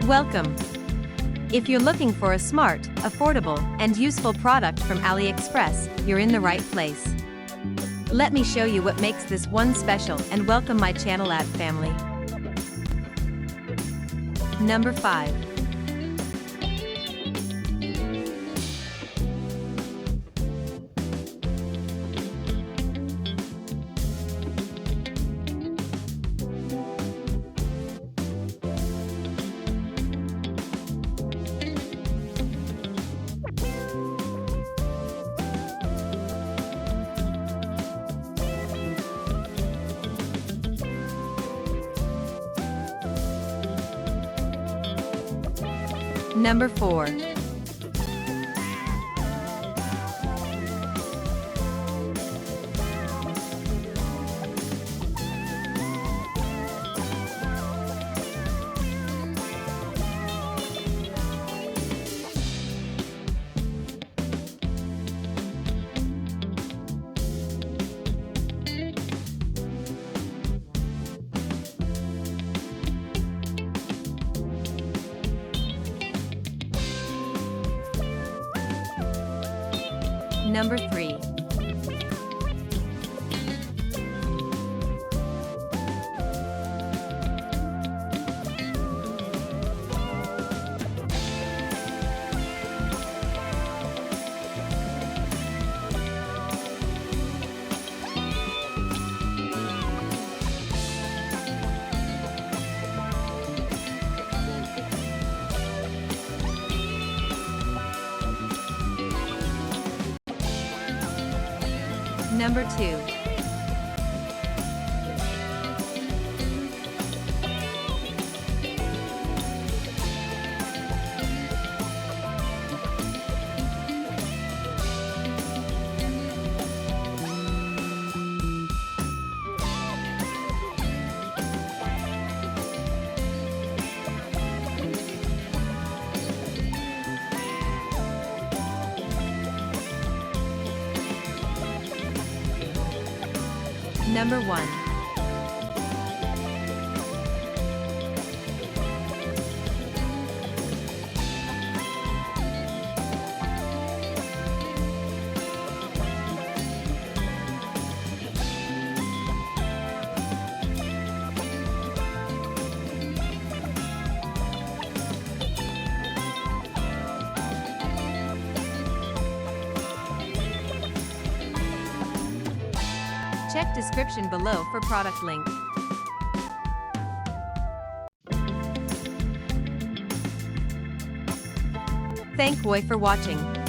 Welcome! If you're looking for a smart, affordable, and useful product from AliExpress, you're in the right place. Let me show you what makes this one special and welcome my channel ATTB Family. Number 5. Number 4. Number 3. Number 2. Number 1. Check description below for product link. Thank you for watching.